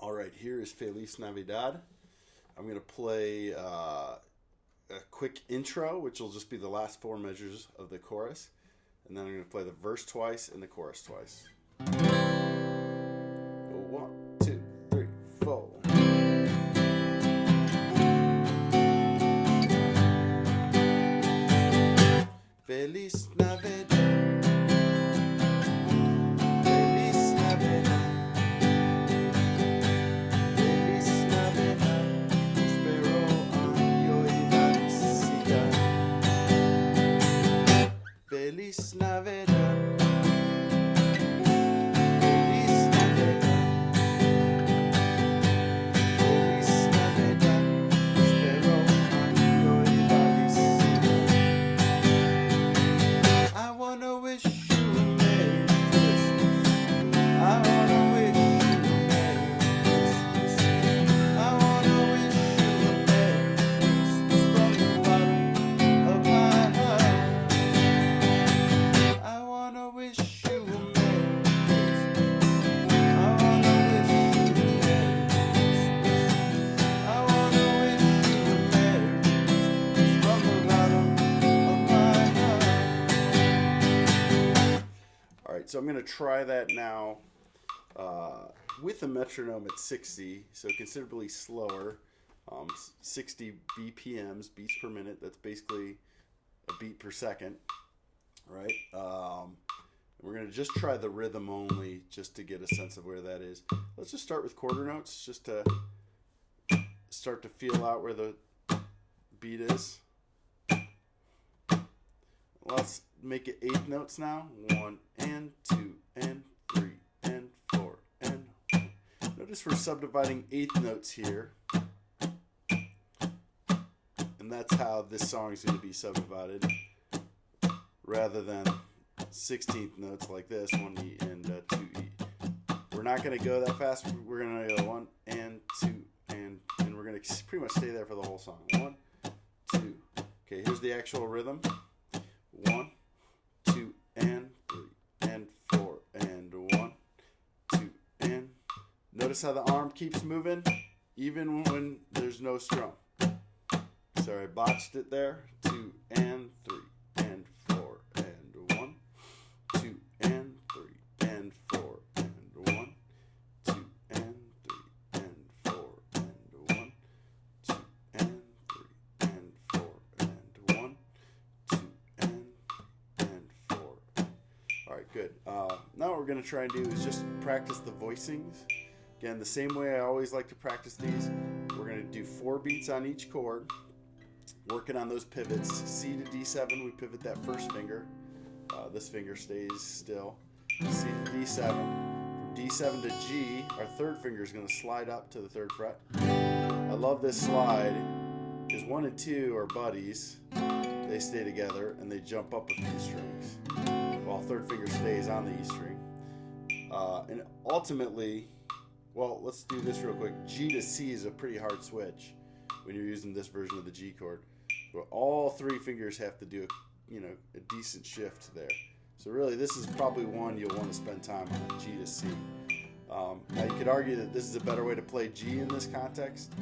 All right, here is Feliz Navidad. I'm going to play a quick intro, which will just be the last four measures of the chorus. And then I'm going to play the verse twice and the chorus twice. 1, 2, 3, 4. Feliz Navidad. Feliz Navidad. Feliz Navidad. Espero año y felicidad. Feliz Navidad. Feliz Navidad. Feliz Navidad. Espero año y felicidad. I wanna wish you a Merry Christmas. I wanna wish you a Merry Christmas. I wanna wish you a Merry Christmas from the bottom of my heart. I wanna wish you a Merry Christmas. I wanna wish you a Merry Christmas. I wanna wish you a Merry Christmas from the bottom of my heart. All right, so I'm going to try that now with a metronome at 60, so considerably slower, 60 BPMs, beats per minute. That's basically a beat per second, right? We're going to just try the rhythm only just to get a sense of where that is. Let's just start with quarter notes just to start to feel out where the beat is. Let's make it eighth notes now. 1 and 2 and 3 and 4 and 1. Notice we're subdividing eighth notes here. And that's how this song is going to be subdivided. Rather than 16th notes like this, 1E and 2E. We're not going to go that fast. We're going to go 1 and 2 and we're going to pretty much stay there for the whole song. 1, 2. Okay, here's the actual rhythm. 1, 2, and 3, and 4, and 1, 2, and. Notice how the arm keeps moving, even when there's no strum. Sorry, I botched it there. 2, and 3, and 4, and 1, 2, and 3, and 4, and 1, 2, and 3, and 4, and 1, 2, and 3, and 4, and 1, 2, and 4. All right, good. Now what we're going to try and do is just practice the voicings. Again, the same way I always like to practice these. We're going to do 4 beats on each chord, working on those pivots. C to D7, we pivot that first finger. This finger stays still. C to D7. From D7 to G, our third finger is going to slide up to the 3rd fret. I love this slide because 1 and 2 are buddies. They stay together and they jump up a few strings while 3rd finger stays on the E string. And ultimately, well, let's do this real quick. G to C is a pretty hard switch when you're using this version of the G chord. But all 3 fingers have to do a decent shift there. So really, this is probably one you'll want to spend time on, G to C. Now you could argue that this is a better way to play G in this context,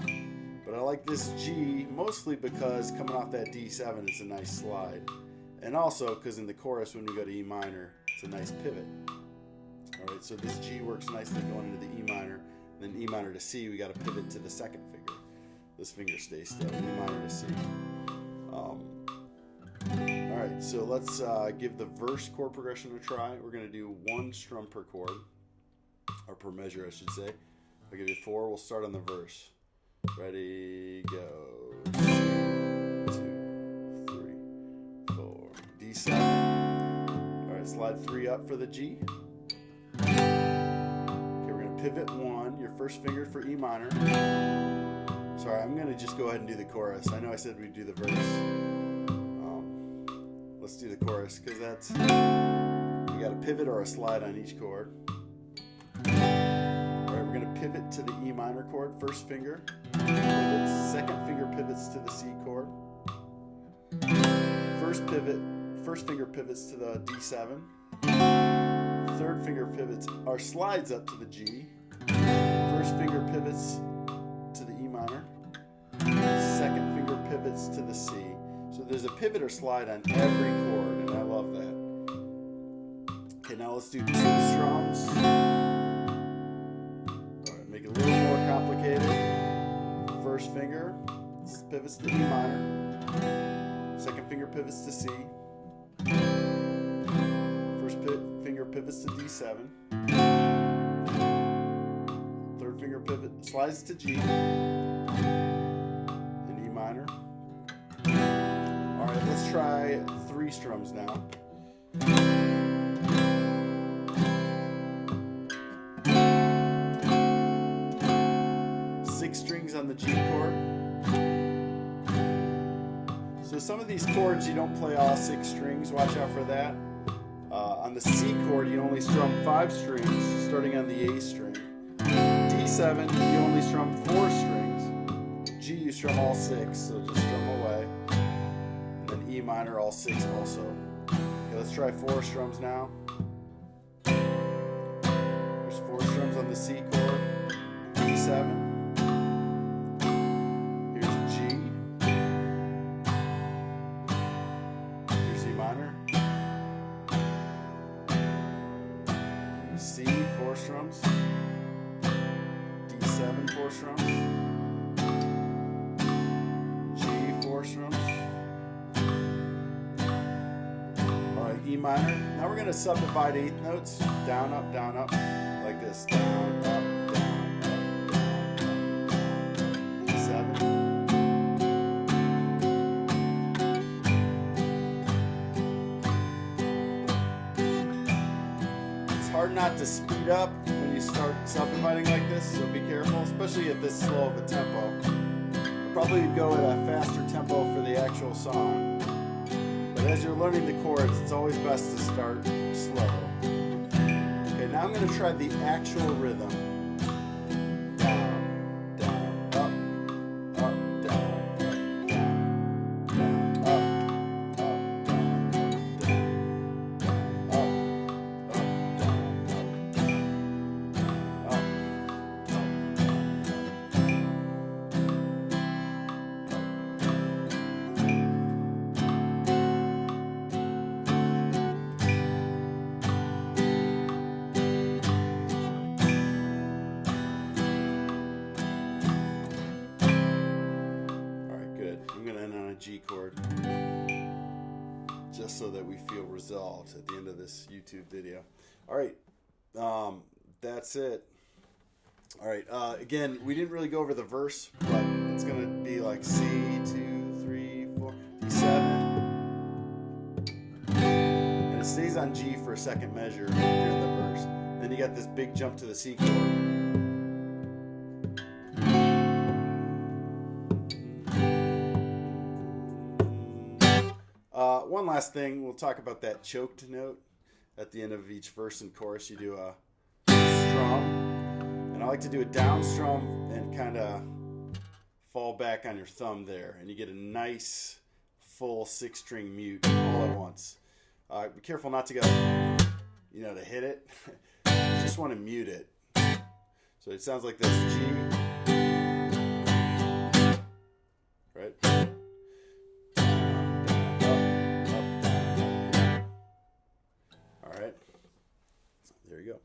but I like this G mostly because coming off that D7, it's a nice slide. And also because in the chorus, when we go to E minor, it's a nice pivot. All right, so this G works nicely going into the E minor, and then E minor to C, we got to pivot to the 2nd finger. This finger stays still, E minor to C. All right, so let's give the verse chord progression a try. We're going to do 1 strum per chord, or per measure, I should say. I'll give you 4. We'll start on the verse. Ready, go. 2, 3, 4. D7. All right, slide 3 up for the G. Okay, we're going to pivot 1, your first finger for E minor. Sorry, I'm going to just go ahead and do the chorus. I know I said we'd do the verse. Let's do the chorus, because that's, you got a pivot or a slide on each chord. Alright, we're going to pivot to the E minor chord, first finger. Pivots, 2nd finger pivots to the C chord. First finger pivots to the D7. 3rd finger pivots or slides up to the G. 1st First finger pivots to the E minor. Second finger pivots to the C. So there's a pivot or slide on every chord, and I love that. Okay, now let's do 2 strums. All right, make it a little more complicated. First finger pivots to E minor. Second finger pivots to C. First finger pivots to D7. Third finger pivot slides to G in E minor. All right, let's try 3 strums now. 6 strings on the G chord. So some of these chords you don't play all 6 strings. Watch out for that. On the C chord, you only strum 5 strings, starting on the A string. D7, you only strum 4 strings. G, you strum all 6, so just strum away. And then E minor, all 6 also. Okay, let's try 4 strums now. There's 4 strums on the C chord. D7. Here's G. Here's E minor. C, 4 strums. D7, 4 strums. G, 4 strums. Alright, E minor. Now we're going to subdivide 8th notes. Down, up, like this. Down, up, down, up, down, up. E7. Hard not to speed up when you start subdividing like this, so be careful, especially at this slow of a tempo. I'll probably go at a faster tempo for the actual song, but as you're learning the chords, it's always best to start slow. Okay, now I'm going to try the actual rhythm. Down, down, up, up, down, down, down, up, up, down, down, up. G chord, just so that we feel resolved at the end of this YouTube video. All right, that's it. All right, again, we didn't really go over the verse, but it's gonna be like C, 2, 3, 4, D7, and it stays on G for a second measure during the verse. Then you got this big jump to the C chord. One last thing, we'll talk about that choked note at the end of each verse and chorus. You do a strum, and I like to do a down strum and kind of fall back on your thumb there, and you get a nice full 6-string mute all at once. Be careful not to go, to hit it. You just want to mute it. So it sounds like this: G, right? There you go.